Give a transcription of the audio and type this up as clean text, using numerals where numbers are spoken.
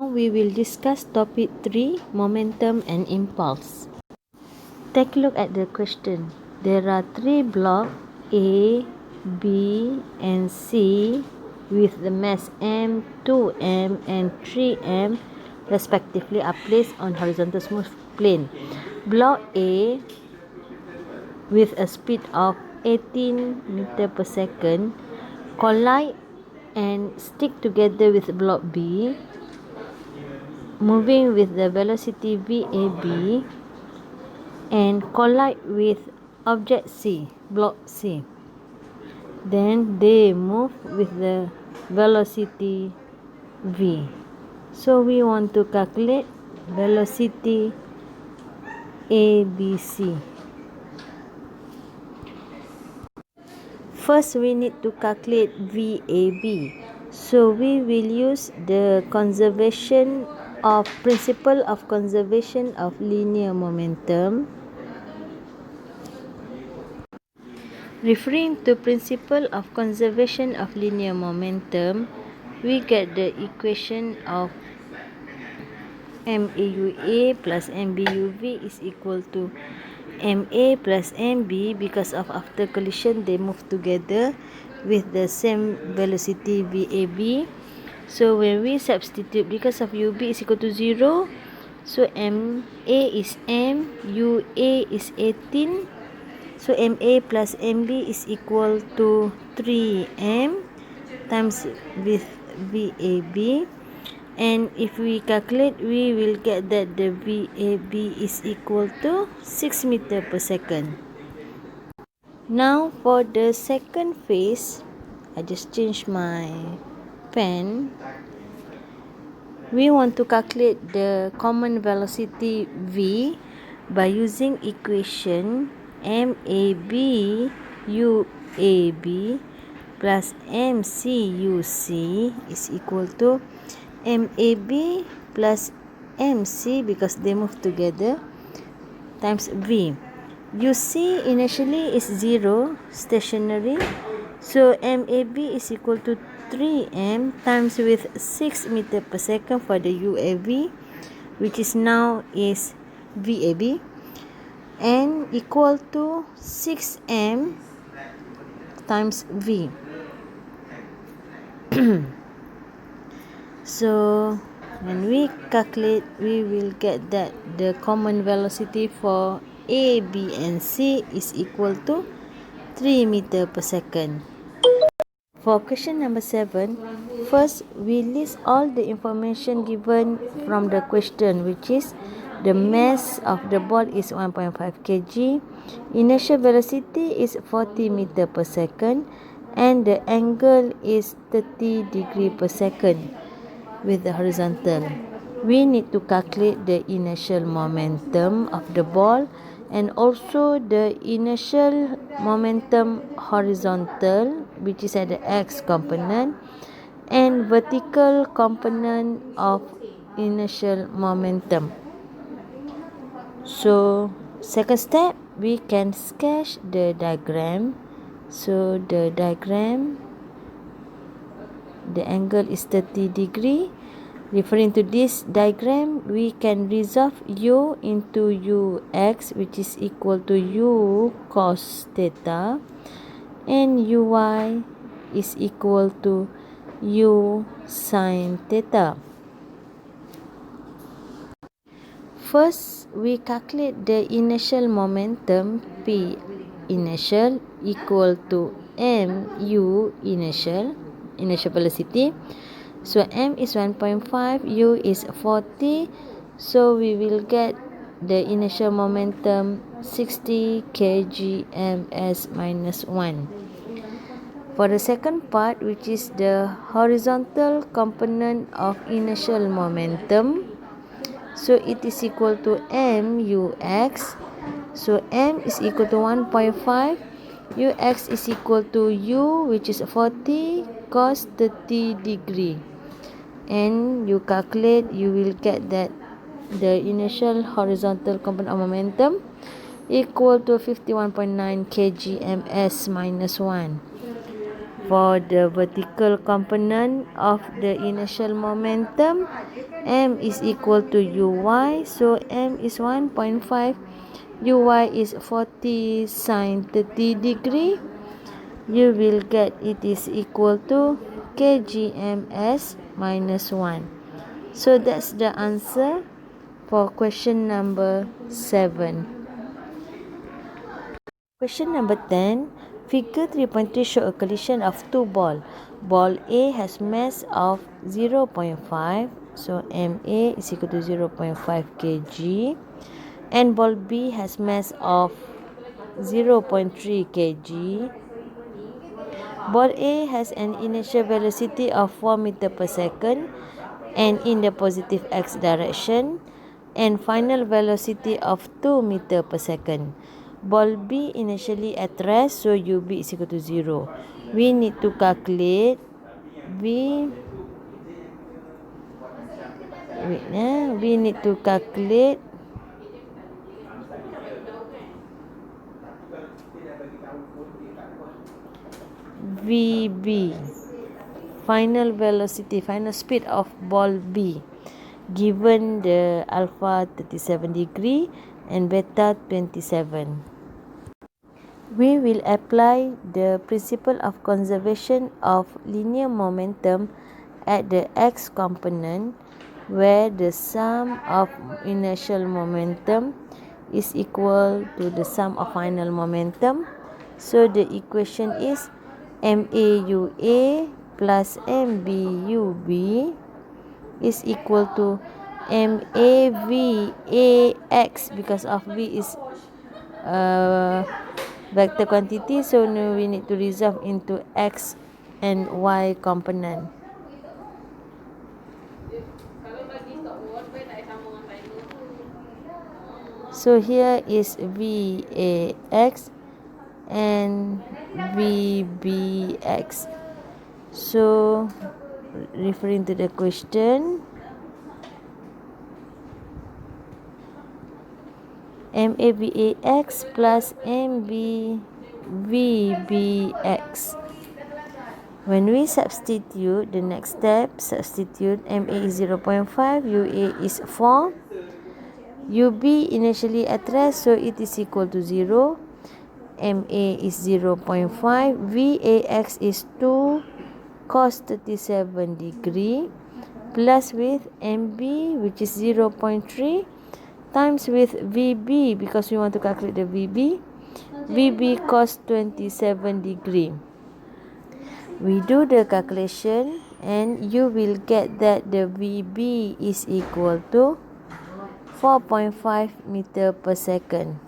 we will discuss topic 3, momentum and impulse. Take a look at the question. There are 3 blocks A, B and C with the mass m, 2m and 3m respectively are placed on horizontal smooth plane. Block A with a speed of 18 meter per second collide and stick together with block B, moving with the velocity VAB, and collide with object C, block C. Then they move with the velocity V. So we want to calculate velocity ABC. First, we need to calculate VAB. So we will use the principle of conservation of linear momentum. Referring to principle of conservation of linear momentum, we get the equation of MAUA plus MBUV is equal to MA plus MB because of after collision they move together with the same velocity VAB. So when we substitute, because of UB is equal to 0, so MA is M, UA is 18. So MA plus MB is equal to 3M times with VAB. And if we calculate, we will get that the VAB is equal to 6 meter per second. Now for the second phase, I just changed my pen. We want to calculate the common velocity V by using equation MAB UAB plus MCUC is equal to MAB plus MC because they move together times V. UC initially is 0, stationary. So MAB is equal to 3M times with 6 meter per second for the UAV, which is now is VAB, and equal to 6M times V. So when we calculate, we will get that the common velocity for A, B and C is equal to 3 meter per second. For question number 7, first we list all the information given from the question, which is the mass of the ball is 1.5 kg, inertial velocity is 40 meter per second, and the angle is 30 degree per second with the horizontal. We need to calculate the inertial momentum of the ball and also the inertial momentum horizontal, which is at the x component, and vertical component of inertial momentum. So second step, we can sketch the diagram. So the diagram, the angle is 30 degree. Referring to this diagram, we can resolve U into Ux, which is equal to U cos theta, and Uy is equal to U sin theta. First, we calculate the inertial momentum P initial equal to mu initial velocity. So m is 1.5, u is 40, so we will get the inertial momentum 60 kgms minus 1. For the second part, which is the horizontal component of inertial momentum, so it is equal to mux. So m is equal to 1.5, ux is equal to u, which is 40 cos 30 degree. And you calculate, you will get that the initial horizontal component of momentum equal to 51.9 kgms minus 1. For the vertical component of the inertial momentum, m is equal to uy, so m is 1.5, uy is 40 sine 30 degree. You will get it is equal to kgms minus 1. So that's the answer for question number 7. Question number 10. Figure 3.3 show a collision of two balls. Ball A has mass of 0.5, so MA is equal to 0.5 kg, and ball B has mass of 0.3 kg. Ball A has an initial velocity of 4 meter per second and in the positive x direction, and final velocity of 2 meter per second. Ball B initially at rest, so UB is equal to 0. We need to calculate we need to calculate VB, final velocity, final speed of ball B, given the alpha 37 degree and beta 27. We will apply the principle of conservation of linear momentum at the x component, where the sum of inertial momentum is equal to the sum of final momentum. So the equation is MAUA plus MBUB is equal to MAVAX, because of V is vector quantity, so now we need to resolve into x and y component. So here is VAX and VBX. So referring to the question, MAVAX plus MVBX. When we substitute, the next step, substitute MA is 0.5, UA is 4, UB initially at rest, so it is equal to 0. MA is 0.5, VAX is 2 cos 37 degree, plus with MB, which is 0.3, times with VB, because we want to calculate the VB, VB cos 27 degree. We do the calculation and you will get that the VB is equal to 4.5 meter per second.